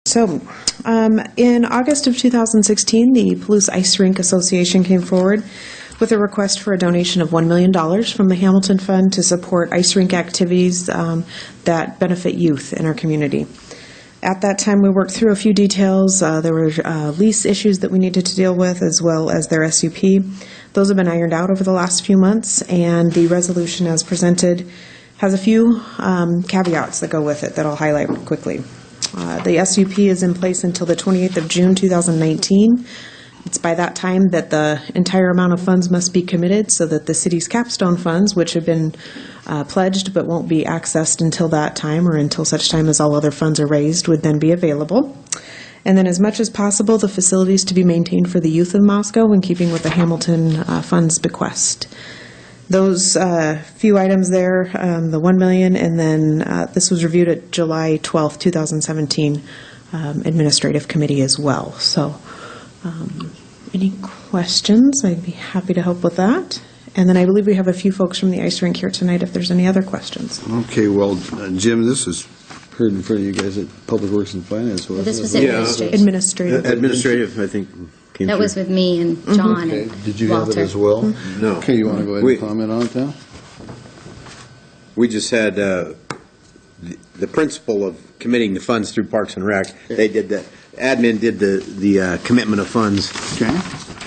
So, in August of 2016, the Palouse Ice Rink Association came forward with a request for a donation of $1 million from the Hamilton Fund to support ice rink activities that benefit youth in our community. At that time, we worked through a few details. There were lease issues that we needed to deal with, as well as their SUP. Those have been ironed out over the last few months, and the resolution as presented has a few caveats that go with it that I'll highlight quickly. The SUP is in place until the 28th of June 2019. It's by that time that the entire amount of funds must be committed so that the city's capstone funds, which have been pledged but won't be accessed until that time or until such time as all other funds are raised, would then be available. And then as much as possible, the facilities to be maintained for the youth of Moscow in keeping with the Hamilton Fund's bequest. Those few items there, the $1 million, and then this was reviewed at July 12th, 2017 Administrative Committee as well. So any questions? I'd be happy to help with that. And then I believe we have a few folks from the ice rink here tonight if there's any other questions. Okay, well, Jim, this is heard in front of you guys at Public Works and Finance. Well, this was administrative. Administrative, I think. That was with me and John and Did you Walter. have it as well? No. Okay, you want to go ahead and comment on it now? We just had the principle of committing the funds through Parks and Rec. They did the, admin did the commitment of funds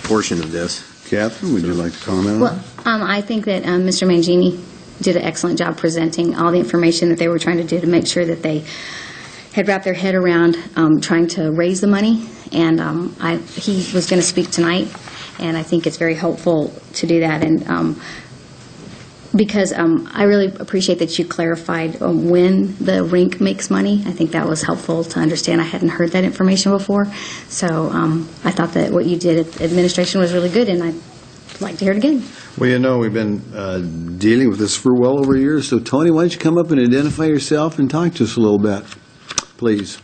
portion of this. Catherine, would you like to comment on it? Well, I think that Mr. Mangini did an excellent job presenting all the information that they were trying to do to make sure that they had wrapped their head around trying to raise the money. And he was going to speak tonight, and I think it's very helpful to do that. And because I really appreciate that you clarified when the rink makes money. I think that was helpful to understand. I hadn't heard that information before. So I thought that what you did at administration was really good, and I'd like to hear it again. Well, you know, we've been dealing with this for well over a year. So, Tony, why don't you come up and identify yourself and talk to us a little bit, please.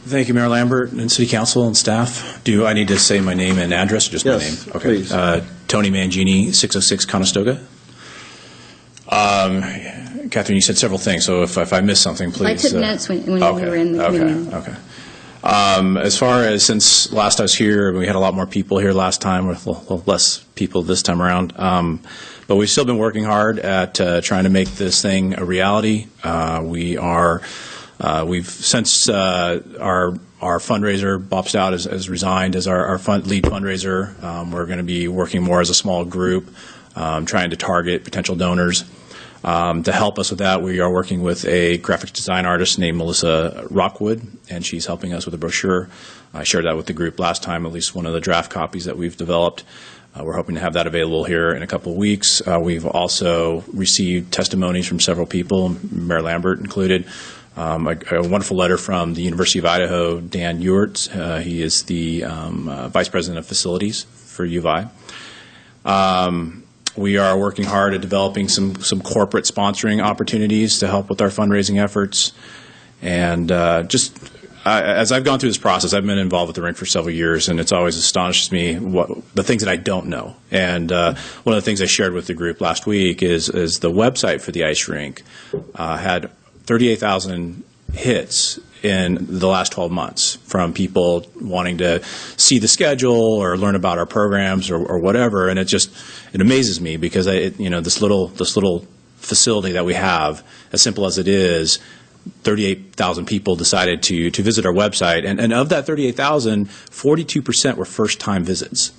Thank you, Mayor Lambert and City Council and staff. Do I need to say my name and address, or just my name? Okay. Please. Tony Mangini, 606 Conestoga. Catherine, you said several things, so if I missed something, please. I took notes when we were in the community. Okay. As far as since last I was here, we had a lot more people here last time, with a little less people this time around. But we've still been working hard at trying to make this thing a reality. We've since our fundraiser, Bob Stout, has resigned as our lead fundraiser. We're going to be working more as a small group, trying to target potential donors. To help us with that, we are working with a graphic design artist named Melissa Rockwood, and she's helping us with a brochure. I shared that with the group last time, at least one of the draft copies that we've developed. We're hoping to have that available here in a couple of weeks. We've also received testimonies from several people, Mayor Lambert included. A wonderful letter from the University of Idaho, Dan Ewert. He is the Vice President of Facilities for U of I. We are working hard at developing some corporate sponsoring opportunities to help with our fundraising efforts. And as I've gone through this process, I've been involved with the rink for several years, and it's always astonished me the things that I don't know. And one of the things I shared with the group last week is the website for the ice rink had 38,000 hits in the last 12 months from people wanting to see the schedule or learn about our programs or whatever. And it amazes me because this little facility that we have, as simple as it is, 38,000 people decided to visit our website, and of that 38,000, 42% were first-time visits,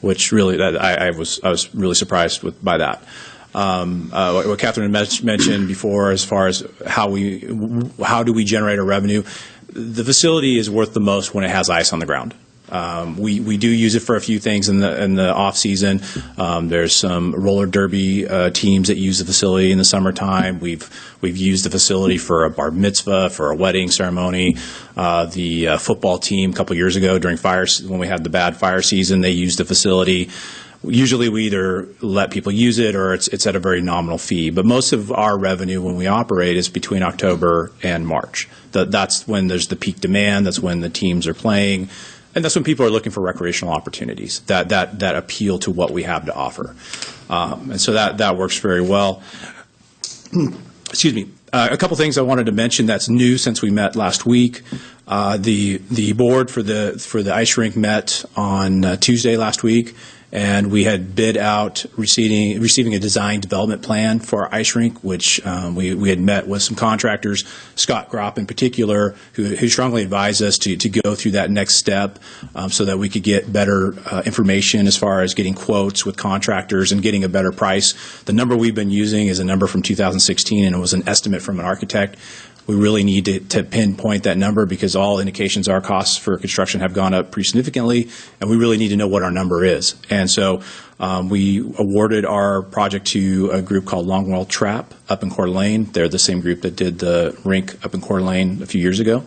which really I was really surprised by that. What Catherine mentioned before, as far as how do we generate our revenue, the facility is worth the most when it has ice on the ground. We do use it for a few things in the off season. There's some roller derby teams that use the facility in the summertime. We've used the facility for a bar mitzvah, for a wedding ceremony. The football team a couple years ago when we had the bad fire season, they used the facility. Usually we either let people use it or it's at a very nominal fee. But most of our revenue when we operate is between October and March. That's when there's the peak demand. That's when the teams are playing. And that's when people are looking for recreational opportunities that appeal to what we have to offer. And so that works very well. Excuse me. A couple things I wanted to mention that's new since we met last week. The board for the ice rink met on Tuesday last week, and we had bid out receiving a design development plan for our ice rink, which we had met with some contractors, Scott Gropp in particular, who strongly advised us to go through that next step so that we could get better information as far as getting quotes with contractors and getting a better price. The number we've been using is a number from 2016, and it was an estimate from an architect. We really need to pinpoint that number because all indications are costs for construction have gone up pretty significantly, and we really need to know what our number is. And so we awarded our project to a group called Longwell Trap up in Coeur d'Alene. They're the same group that did the rink up in Coeur d'Alene a few years ago.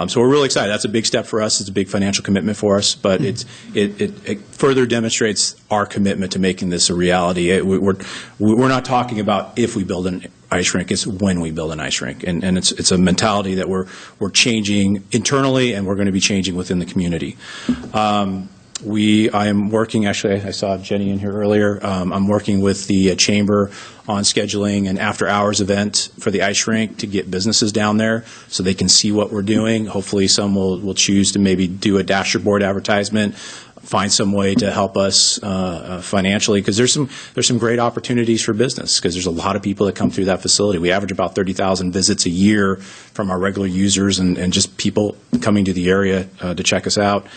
So we're really excited. That's a big step for us. It's a big financial commitment for us, but it further demonstrates our commitment to making this a reality. We're not talking about if we build an ice rink, it's when we build an ice rink. And it's a mentality that we're changing internally, and we're going to be changing within the community. I am working, actually, I saw Jenny in here earlier. I'm working with the chamber on scheduling an after-hours event for the ice rink to get businesses down there so they can see what we're doing. Hopefully some will choose to maybe do a dashboard advertisement, find some way to help us financially, because there's some great opportunities for business, because there's a lot of people that come through that facility. We average about 30,000 visits a year from our regular users and just people coming to the area to check us out.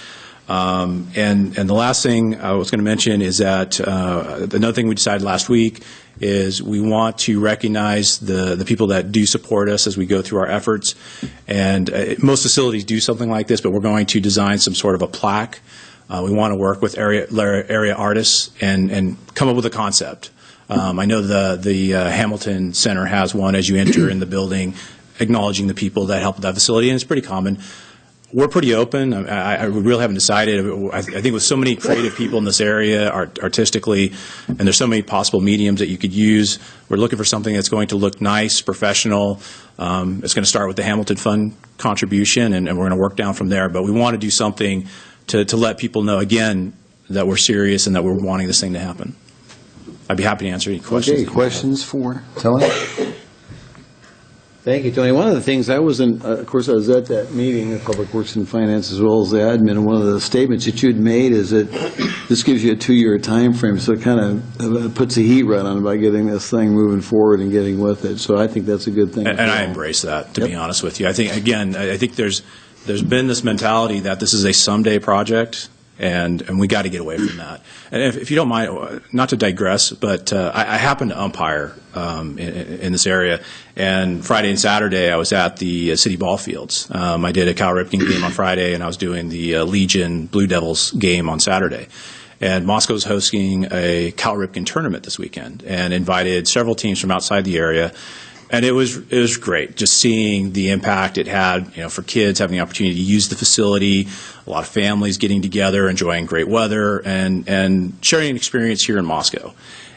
And the last thing I was going to mention is that another thing we decided last week is we want to recognize the people that do support us as we go through our efforts. And most facilities do something like this, but we're going to design some sort of a plaque. We want to work with area artists and come up with a concept. I know the Hamilton Center has one as you enter in the building, acknowledging the people that help with that facility, and it's pretty common. We're pretty open. I really haven't decided. I think with so many creative people in this area artistically, and there's so many possible mediums that you could use, we're looking for something that's going to look nice, professional. It's going to start with the Hamilton Fund contribution, and we're going to work down from there. But we want to do something to let people know, again, that we're serious and that we're wanting this thing to happen. I'd be happy to answer any questions. Okay, questions for Tony? Thank you, Tony. One of the things I was of course, I was at that meeting of Public Works and Finance as well as the admin, and one of the statements that you had made is that this gives you a 2-year time frame, so it kind of puts a heat right on about getting this thing moving forward and getting with it. So I think that's a good thing. And I embrace that, to be honest with you. I think, again, there's been this mentality that this is a someday project, and we got to get away from that. And if you don't mind, not to digress, but I happen to umpire in this area, and Friday and Saturday I was at the city ball fields. I did a Cal Ripken game on Friday, and I was doing the Legion Blue Devils game on Saturday. And Moscow's hosting a Cal Ripken tournament this weekend and invited several teams from outside the area. And it was great just seeing the impact it had, for kids having the opportunity to use the facility, a lot of families getting together, enjoying great weather, and sharing an experience here in Moscow.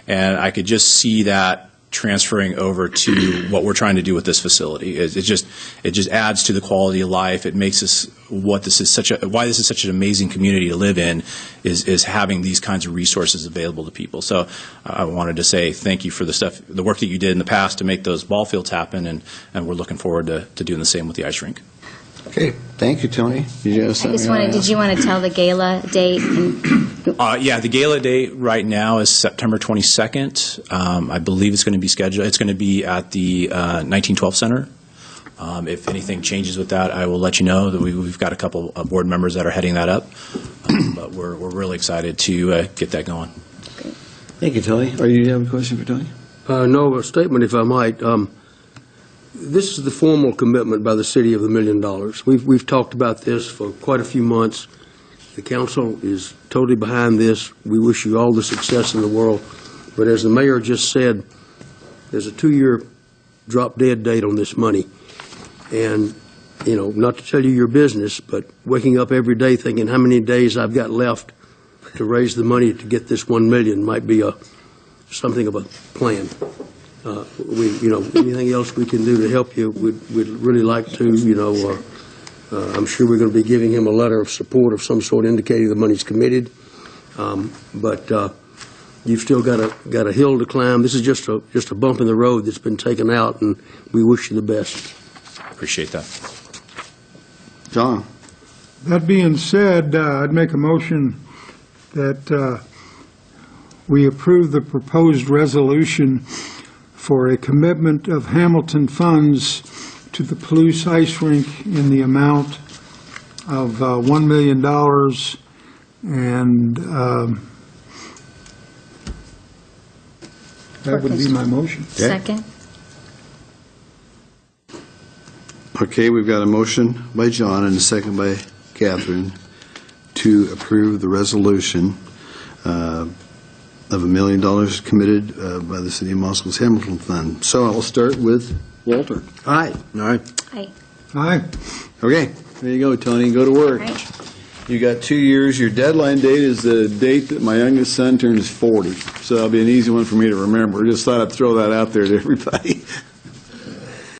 And I could just see that transferring over to what we're trying to do with this facility. It just adds to the quality of life. It makes us why this is such an amazing community to live in is having these kinds of resources available to people. So I wanted to say thank you for the work that you did in the past to make those ball fields happen, and we're looking forward to doing the same with the ice rink. Okay, thank you, Tony. Did you want to tell the gala date? Yeah, the gala date right now is September 22nd. I believe it's going to be scheduled. It's going to be at the 1912 Center. If anything changes with that, I will let you know. That we've got a couple of board members that are heading that up, but we're really excited to get that going. Thank you, Tony. Do you have a question for Tony? No, a statement, if I might. This is the formal commitment by the city of the $1 million. We've talked about this for quite a few months. The council is totally behind this. We wish you all the success in the world. But as the mayor just said, there's a 2-year drop-dead date on this money. And, not to tell you your business, but waking up every day thinking how many days I've got left to raise the money to get this $1 million might be something of a plan. Anything else we can do to help you, we'd really like to, I'm sure we're going to be giving him a letter of support of some sort indicating the money's committed. But You've still got a hill to climb. This is just a bump in the road that's been taken out, and we wish you the best. Appreciate that. John? That being said, I'd make a motion that we approve the proposed resolution for a commitment of Hamilton funds to the Palouse Ice Rink in the amount of $1 million, and that would be my motion. Second. Okay, we've got a motion by John and a second by Catherine to approve the resolution of $1 million committed by the City of Moscow's Hamilton Fund. So I'll start with Walter. Aye. All right. Aye. Aye. Okay, there you go, Tony. Go to work. Right. You got 2 years. Your deadline date is the date that my youngest son turns 40. So that'll be an easy one for me to remember. Just thought I'd throw that out there to everybody.